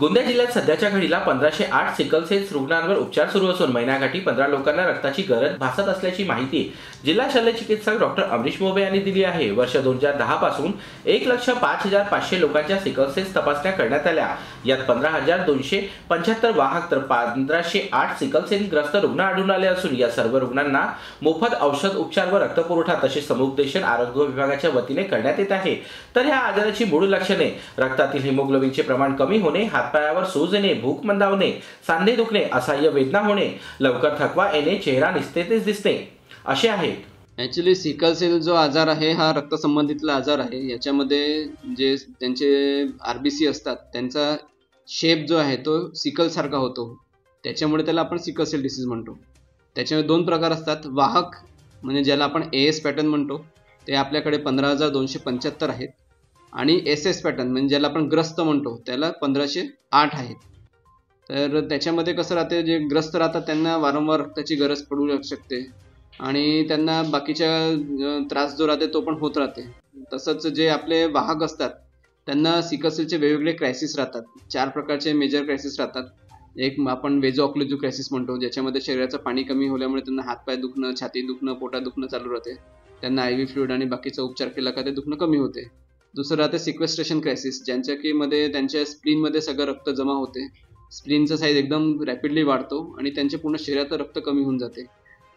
गोंदिया जिल्ह्यात सध्याच्या घडीला 1508 सिकल सेल रुग्णांवर उपचार सुरू असून महिन्याकाठी 15 लोकांना रक्ताची गरज भासत असल्याची माहिती जिल्हा शल्य चिकित्सक डॉक्टर अमरीश मोबे यांनी दिली आहे। वर्ष 2010 पासून 1,05,500 लोकांच्या सिकल सेल तपासण्या करण्यात आल्या। यात 15,275 वाहक तर 1508 सिकल सेल ग्रस्त रुग्ण आढळून आले असून या सर्व रुग्णांना मोफत औषध उपचार व रक्तपुरवठा तसेच समुपदेशन आरोग्य विभागाच्या वतीने करण्यात येत आहे। तर ह्या आजाराची मूळ लक्षणे रक्तातील हिमोग्लोबिनचे प्रमाण कमी होणे, हातपायावर सूज येणे, भूक मंदावणे, सांधे दुखणे, असह्य वेदना होणे, लवकर थकवा येणे, चेहरा निस्तेज दिसणे असे आहेत। ॲक्च्युली सिकल सेल जो आजार आहे हा रक्तसंबंधितला आजार आहे। याच्यामध्ये जे त्यांचे RBC असतात त्यांचा शेप जो आहे तो सिकल सारखा होतो, त्याच्यामुळे त्याला आपण सिकल सेल डिसीज म्हणतो। त्याच्यामध्ये दोन प्रकार असतात, वाहक म्हणजे ज्याला आपण AS पॅटर्न म्हणतो ते आपल्याकडे 15,275 आहेत आणि SS पॅटर्न म्हणजे ज्याला आपण ग्रस्त म्हणतो त्याला 1508 आहेत। तर त्याच्यामध्ये कसं राहते, जे ग्रस्त राहतात त्यांना वारंवार रक्ताची गरज पडू शकते आणि त्यांना बाकीच्या त्रास जो राहते तो पण होत राहते। तसंच जे आपले वाहक असतात त्यांना सिकल सेलचे वेगवेगळे क्रायसिस राहतात। 4 प्रकारचे मेजर क्रायसिस राहतात। एक आपण वेझो ऑक्लुझिव्ह क्रायसिस म्हणतो, ज्याच्यामध्ये शरीराचं पाणी कमी होल्यामुळे त्यांना हातपाय दुखणं, छाती दुखणं, पोटात दुखणं चालू राहते। त्यांना IV फ्लुइड आणि बाकीचा उपचार केला का ते दुखणं कमी होते। दुसरं राहते सिक्वेस्ट्रेशन क्रायसिस, ज्यांच्या की मध्ये त्यांच्या स्प्लीनमध्ये सगळं रक्त जमा होते, स्प्लीनचा साईज एकदम रॅपिडली वाढतो आणि त्यांचे पूर्ण शरीराचं रक्त कमी होऊन जाते,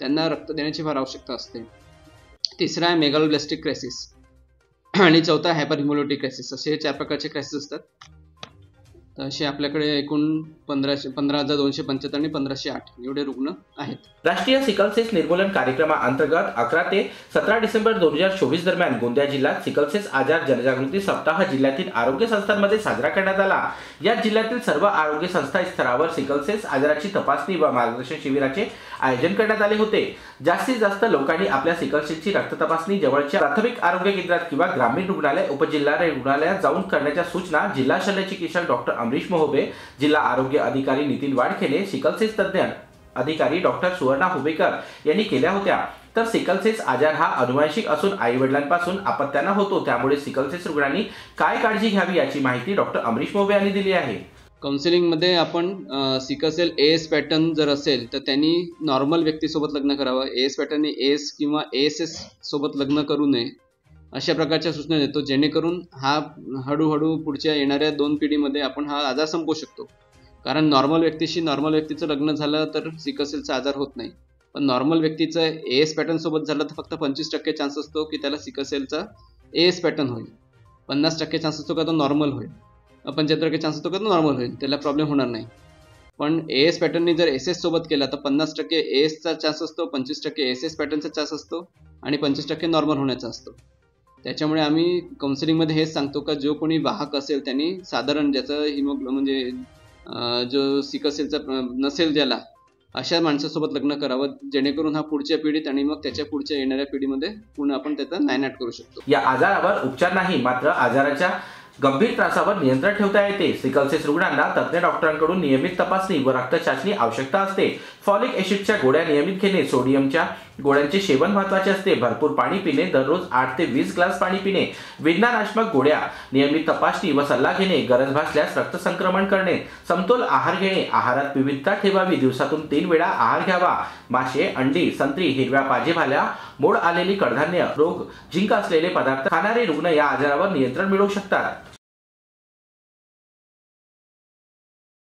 त्यांना रक्त देण्याची फार आवश्यकता असते। तिसरा आहे मेगालोब्लास्टिक क्रायसिस आणि चौथा हायपर हिमोलिटिक क्रायसिस। असे 4 प्रकारचे क्रायसिस असतात। तर असे आपल्याकडे एकूण 15,275 आणि 1508 एवढे रुग्ण आहेत। राष्ट्रीय सिकल सेल निर्मूलन कार्यक्रमाअंतर्गत 11 ते 17 डिसेंबर 2024 दरम्यान गोंदिया जिल्ह्यात सिकल सेल आजार जनजागृती सप्ताह जिल्ह्यातील आरोग्य संस्थांमध्ये साजरा करण्यात आला। यात जिल्ह्यातील सर्व आरोग्य संस्था स्तरावर सिकल सेल आजाराची तपासणी व मार्गदर्शन शिबिराचे आयोजन करण्यात आले होते। जास्तीत जास्त लोकांनी आपल्या सिकल सेलची रक्त तपासणी जवळच्या प्राथमिक आरोग्य केंद्रात किंवा ग्रामीण रुग्णालय, उपजिल्हा रुग्णालयात जाऊन करण्याच्या सूचना जिल्हा शल्य चिकित्सक डॉक्टर अमरीश मोबे, जिल्हा आरोग्य अधिकारी नितीन वाडखेने, सिकल सेल तज्ञ अधिकारी डॉक्टर सुवर्णा हुबेकर यांनी केल्या होत्या। तर सिकल सेल आजार हा अनुवांशिक असून आई वडिलांपासून अपत्याने होतो, त्यामुळे सिकल सेल रुग्णांनी काय काळजी घ्यावी याची माहिती डॉक्टर अमरीश मोबे यांनी दिली आहे। काउन्सिलिंगमध्ये आपण सिकल सेल AS पॅटर्न जर असेल तर त्यांनी नॉर्मल व्यक्तीसोबत लग्न करावं, AS पॅटर्नने AS किंवा ASS सोबत लग्न करू नये अशा प्रकारच्या सूचना देतो, जेणेकरून हा हळूहळू पुढच्या येणाऱ्या 2 पिढीमध्ये आपण हा आजार संपवू शकतो। कारण नॉर्मल व्यक्तीशी नॉर्मल व्यक्तीचं लग्न झालं तर सिकल सेलचा आजार होत नाही, पण नॉर्मल व्यक्तीचं AS पॅटर्न सोबत झालं तर फक्त 25% चान्स असतो की त्याला सिकल सेलचा AS पॅटर्न होईल, 50% चान्स असतो का तो नॉर्मल होईल, 75% चान्स असतो का तो नॉर्मल होईल, त्याला प्रॉब्लेम होणार नाही। पण AS पॅटर्ननी जर SS सोबत केला तर 50% ASचा चान्स असतो, 25% SS पॅटर्नचा चान्स असतो आणि 25% नॉर्मल होण्याचा असतो। त्याच्यामुळे आम्ही काउन्सिलिंगमध्ये हेच सांगतो का जो कोणी वाहक असेल त्यांनी साधारण ज्याचं म्हणजे जो सिकल सेलचा नसेल ज्याला, अशा माणसासोबत लग्न करावं, जेणेकरून हा पुढच्या पिढीत आणि मग त्याच्या पुढच्या येणाऱ्या पिढीमध्ये पूर्ण आपण त्याचा नायनाट करू शकतो। या आजारावर उपचार नाही, मात्र आजाराच्या गंभीर त्रासावर नियंत्रण ठेवता येते। सिकल सेल रुग्णांना तज्ञ डॉक्टरांकडून नियमित तपासणी व रक्त चाचणी आवश्यकता असते। फॉलिक ॲसिडच्या गोळ्या नियमित घेणे, सोडियमच्या गोळ्यांचे सेवन महत्त्वाचे असते। भरपूर पाणी पिणे, दररोज 8 ते 20 ग्लास पाणी पिणे, वेदनानाशक गोळ्या, नियमित तपासणी व सल्ला घेणे, गरज भासल्यास रक्त संक्रमण करणे, समतोल आहार घेणे, आहारात विविधता ठेवावी, दिवसातून 3 वेळा आहार घ्यावा, मासे, अंडी, संत्री, हिरव्या पालेभाज्या, मोड आलेली कडधान्य, रोग झिंक असलेले पदार्थ खाणारे रुग्ण या आजारावर नियंत्रण मिळवू शकतात।